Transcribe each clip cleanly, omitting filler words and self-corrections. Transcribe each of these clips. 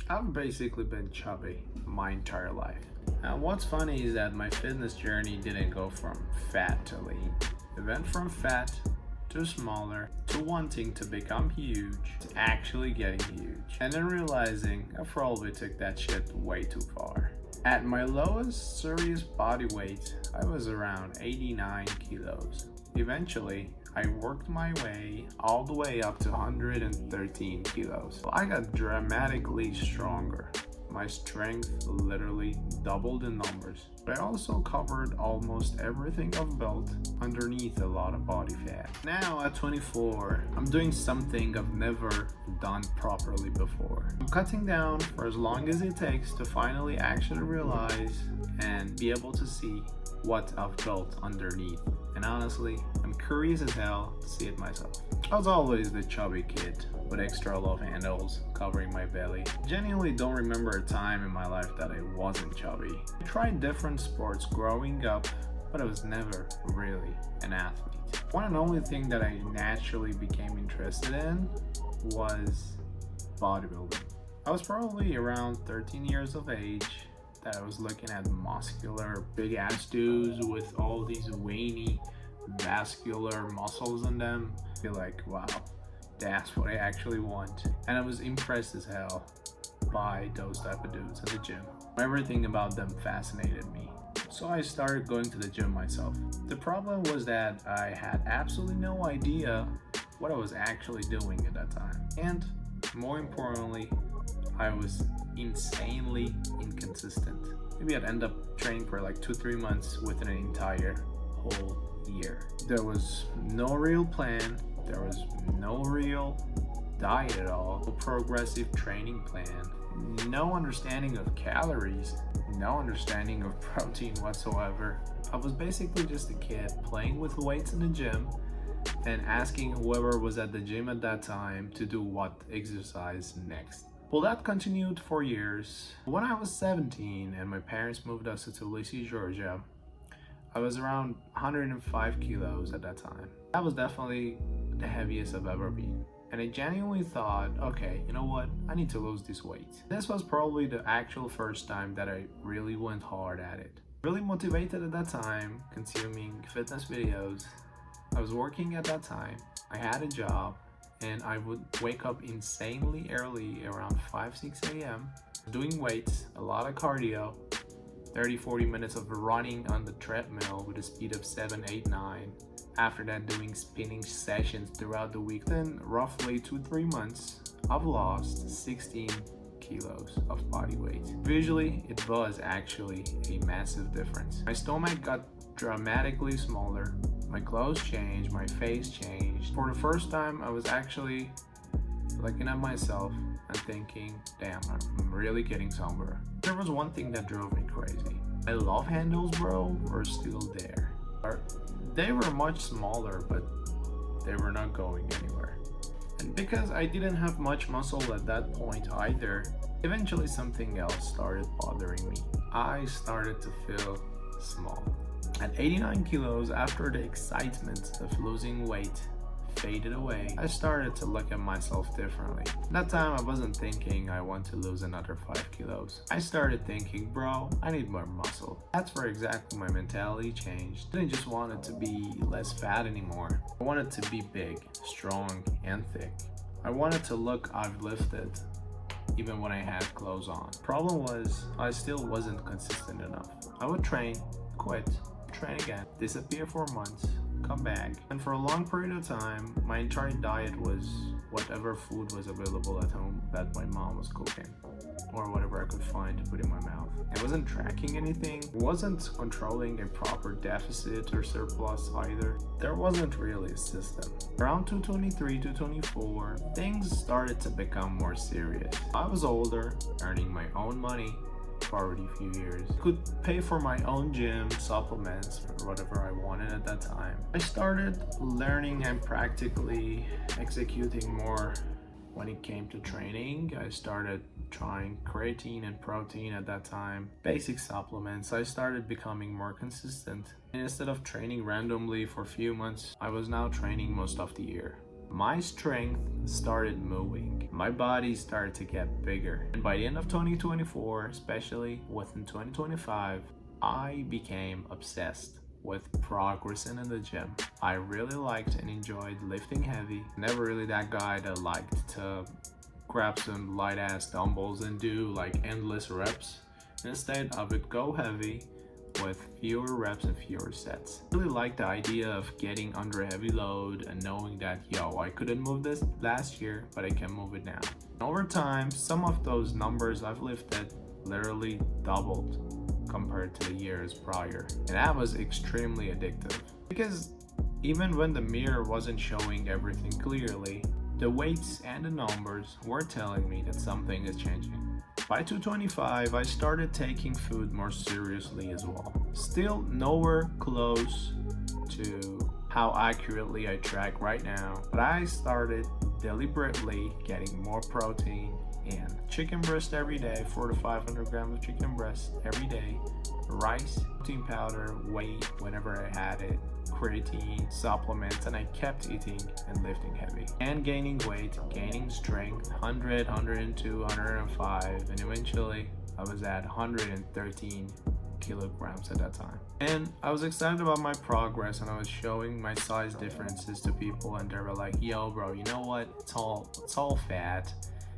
I've basically been chubby my entire life. And what's funny is that my fitness journey didn't go from fat to lean. It went from fat to smaller to wanting to become huge to actually getting huge. And then realizing I probably took that shit way too far. At my lowest serious body weight, I was around 89 kilos. Eventually, I worked my way all the way up to 113 kilos. I got dramatically stronger. My strength literally doubled in numbers. But I also covered almost everything I've built underneath a lot of body fat. Now at 24, I'm doing something I've never done properly before. I'm cutting down for as long as it takes to finally actually realize and be able to see what I've built underneath. And honestly, I'm curious as hell to see it myself. I was always the chubby kid with extra love handles covering my belly. Genuinely don't remember a time in my life that I wasn't chubby. I tried different sports growing up, but I was never really an athlete. One and only thing that I naturally became interested in was bodybuilding. I was probably around 13 years of age that I was looking at muscular big ass dudes with all these veiny vascular muscles in them. I feel like, wow, that's what I actually want. And I was impressed as hell by those type of dudes at the gym. Everything about them fascinated me. So I started going to the gym myself. The problem was that I had absolutely no idea what I was actually doing at that time. And more importantly, I was insanely inconsistent. Maybe I'd end up training for like 2-3 months within an entire whole year. There was no real plan, there was no real diet at all, no progressive training plan, no understanding of calories, no understanding of protein whatsoever. I was basically just a kid playing with weights in the gym and asking whoever was at the gym at that time to do what exercise next. Well, that continued for years. When I was 17 and my parents moved us to Tbilisi, Georgia, I was around 105 kilos at that time. That was definitely the heaviest I've ever been. And I genuinely thought, okay, you know what? I need to lose this weight. This was probably the actual first time that I really went hard at it. Really motivated at that time, consuming fitness videos. I was working at that time. I had a job. And I would wake up insanely early around 5-6 a.m. doing weights, a lot of cardio, 30-40 minutes of running on the treadmill with a speed of 7, 8, 9. After that, doing spinning sessions throughout the week. Then roughly 2-3 months, I've lost 16 kilos of body weight. Visually, it was actually a massive difference. My stomach got dramatically smaller. My clothes changed, my face changed. For the first time, I was actually looking at myself and thinking, damn, I'm really getting somewhere. There was one thing that drove me crazy. My love handles, bro, were still there. They were much smaller, but they were not going anywhere. And because I didn't have much muscle at that point either, eventually something else started bothering me. I started to feel small. At 89 kilos, after the excitement of losing weight faded away, I started to look at myself differently. That time I wasn't thinking I want to lose another 5 kilos. I started thinking, bro, I need more muscle. That's where exactly my mentality changed. I didn't just want it to be less fat anymore. I wanted to be big, strong, and thick. I wanted to look I've lifted, even when I had clothes on. Problem was, I still wasn't consistent enough. I would train, quit, train again, disappear for months, come back, and for a long period of time, my entire diet was whatever food was available at home that my mom was cooking, or whatever I could find to put in my mouth. I wasn't tracking anything, wasn't controlling a proper deficit or surplus either. There wasn't really a system. Around 223, 224, things started to become more serious. I was older, earning my own money, for already a few years. Could pay for my own gym, supplements, or whatever I wanted at that time. I started learning and practically executing more when it came to training. I started trying creatine and protein at that time, basic supplements. I started becoming more consistent. And instead of training randomly for a few months, I was now training most of the year. my strength started moving. My body started to get bigger. And by the end of 2024, especially within 2025, I became obsessed with progressing in the gym. I really liked and enjoyed lifting heavy. Never really that guy that liked to grab some light ass dumbbells and do like endless reps. Instead, I would go heavy with fewer reps and fewer sets. I really like the idea of getting under a heavy load and knowing that, yo, I couldn't move this last year, but I can move it now. And over time, some of those numbers I've lifted literally doubled compared to the years prior. And that was extremely addictive because even when the mirror wasn't showing everything clearly, the weights and the numbers were telling me that something is changing. By 225, I started taking food more seriously as well. Still nowhere close to how accurately I track right now, but I started deliberately getting more protein in. Chicken breast every day, 400 to 500 grams of chicken breast every day, rice, protein powder, whey whenever I had it, creatine, supplements, and I kept eating and lifting heavy and gaining weight, gaining strength, 100, 102, 105, and eventually I was at 113 kilograms at that time. And I was excited about my progress, and I was showing my size differences to people, and they were like, yo bro, you know what, it's all fat.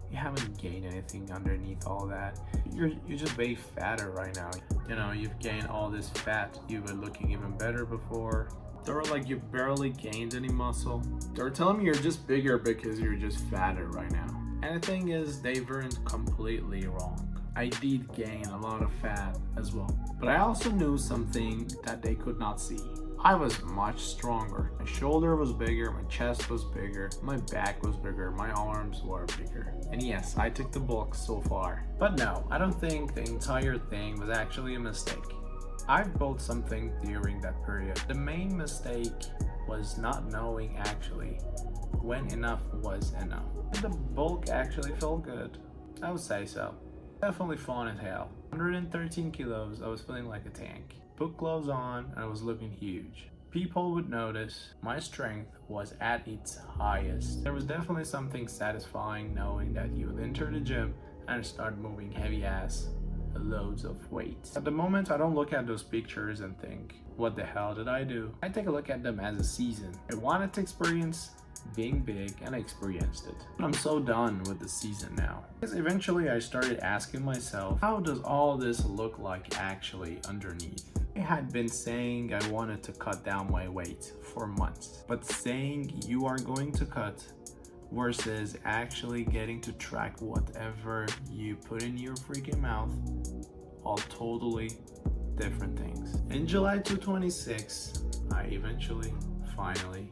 You haven't gained anything underneath all that. You're just way fatter right now. You know, you've gained all this fat. You were looking even better before. They were like, you barely gained any muscle. They were telling me you're just bigger because you're just fatter right now. And the thing is, they weren't completely wrong. I did gain a lot of fat as well. But I also knew something that they could not see. I was much stronger. My shoulder was bigger, my chest was bigger, my back was bigger, my arms were bigger. And yes, I took the bulk so far. But no, I don't think the entire thing was actually a mistake. I've built something during that period. The main mistake was not knowing actually when enough was enough. And the bulk actually felt good. I would say so. Definitely fun as hell. 113 kilos, I was feeling like a tank. Put clothes on and I was looking huge. People would notice my strength was at its highest. There was definitely something satisfying knowing that you would enter the gym and start moving heavy ass loads of weight. At the moment, I don't look at those pictures and think, what the hell did I do? I take a look at them as a season. I wanted to experience being big and I experienced it. But I'm so done with the season now. Because eventually I started asking myself, how does all this look like actually underneath? I had been saying I wanted to cut down my weight for months, but saying you are going to cut versus actually getting to track whatever you put in your freaking mouth, all totally different things. In July 2026, I eventually finally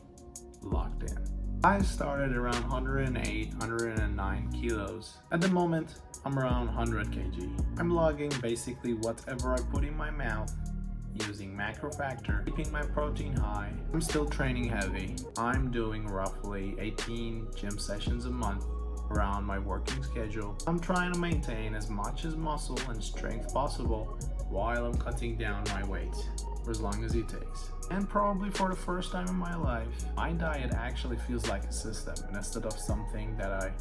locked in. I started around 108, 109 kilos. At the moment, I'm around 100 kg. I'm logging basically whatever I put in my mouth using macro factor, keeping my protein high. I'm still training heavy. I'm doing roughly 18 gym sessions a month around my working schedule. I'm trying to maintain as much as muscle and strength possible while I'm cutting down my weight for as long as it takes. And probably for the first time in my life, my diet actually feels like a system instead of something that I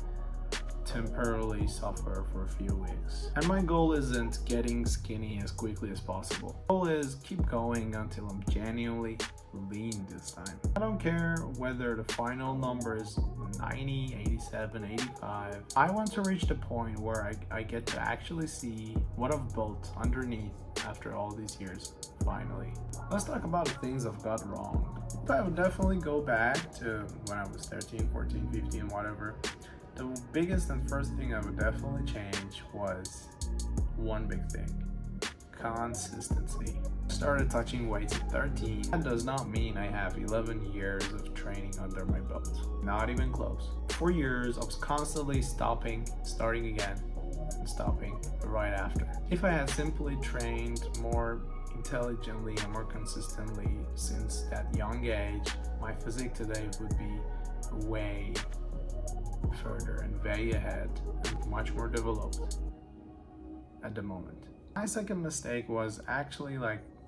temporarily suffer for a few weeks. And my goal isn't getting skinny as quickly as possible. My goal is keep going until I'm genuinely lean this time. I don't care whether the final number is 90, 87, 85. I want to reach the point where I get to actually see what I've built underneath after all these years, finally. Let's talk about the things I've got wrong. I would definitely go back to when I was 13, 14, 15, whatever. The biggest and first thing I would definitely change was one big thing: consistency. I started touching weights at 13. That does not mean I have 11 years of training under my belt. Not even close. 4 years I was constantly stopping, starting again, and stopping right after. If I had simply trained more intelligently and more consistently since that young age, my physique today would be way further and way ahead and much more developed at the moment. My second mistake was actually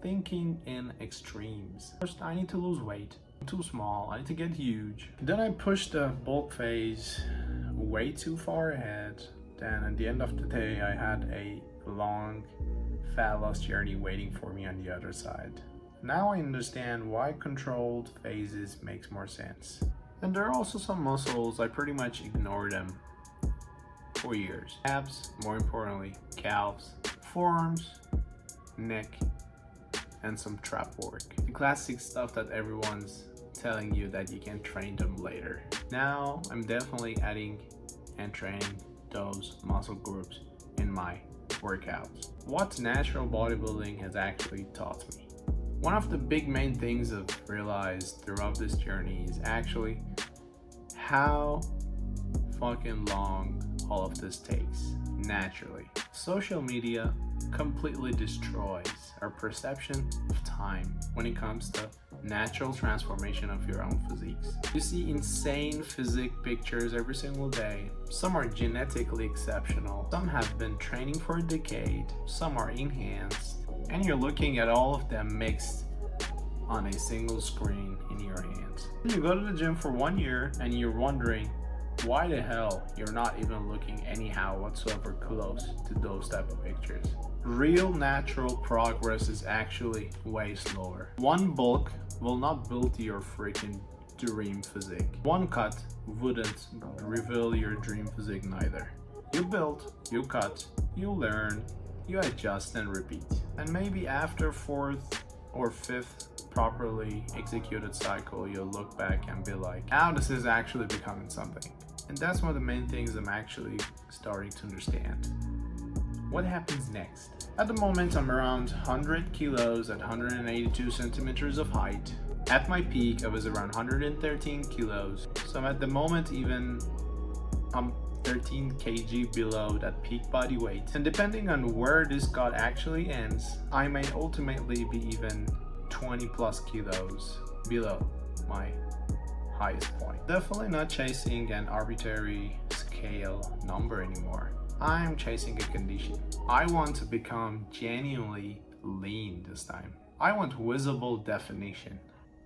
thinking in extremes. First, I need to lose weight. too small, I need to get huge. Then I pushed the bulk phase way too far ahead. Then at the end of the day, I had a long fat loss journey waiting for me on the other side. Now I understand why controlled phases makes more sense. And there are also some muscles, I pretty much ignored them for years. Abs, more importantly, calves, forearms, neck, and some trap work. The classic stuff that everyone's telling you that you can train them later. Now I'm definitely adding and training those muscle groups in my workouts. What natural bodybuilding has actually taught me. One of the big main things I've realized throughout this journey is actually how fucking long all of this takes naturally. Social media completely destroys our perception of time when it comes to natural transformation of your own physiques. You see insane physique pictures every single day. Some are genetically exceptional, some have been training for a decade, some are enhanced, and you're looking at all of them mixed on a single screen in your hands. You go to the gym for 1 year and you're wondering why the hell you're not even looking anyhow whatsoever close to those type of pictures. Real natural progress is actually way slower. One bulk will not build your freaking dream physique. One cut wouldn't reveal your dream physique neither. You build, you cut, you learn, you adjust and repeat. And maybe after 4th or 5th properly executed cycle, you'll look back and be like, now this is actually becoming something. And that's one of the main things I'm actually starting to understand. What happens next? At the moment, I'm around 100 kilos at 182 centimeters of height. At my peak, I was around 113 kilos. So at the moment, I'm 13 kg below that peak body weight. And depending on where this cut actually ends, I may ultimately be even 20 plus kilos below my highest point. Definitely not chasing an arbitrary scale number anymore. I'm chasing a condition. I want to become genuinely lean this time. I want visible definition.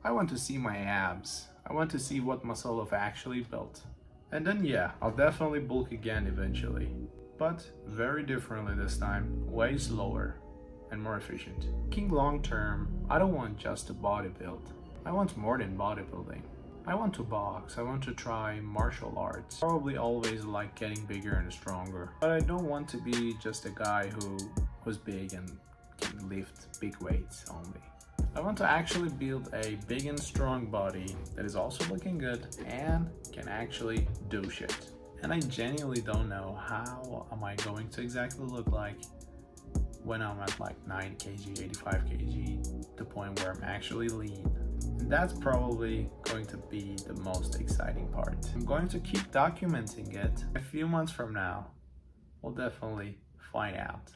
I want to see my abs. I want to see what muscle I've actually built. And then yeah, I'll definitely bulk again eventually. But very differently this time, way slower and more efficient. Thinking long term, I don't want just a body build. I want more than bodybuilding. I want to box, I want to try martial arts. Probably always like getting bigger and stronger. But I don't want to be just a guy who's big and can lift big weights only. I want to actually build a big and strong body that is also looking good and can actually do shit. And I genuinely don't know how am I going to exactly look like when I'm at like 9 kg, 85 kg, the point where I'm actually lean. And that's probably going to be the most exciting part. I'm going to keep documenting it. A few months from now, we'll definitely find out.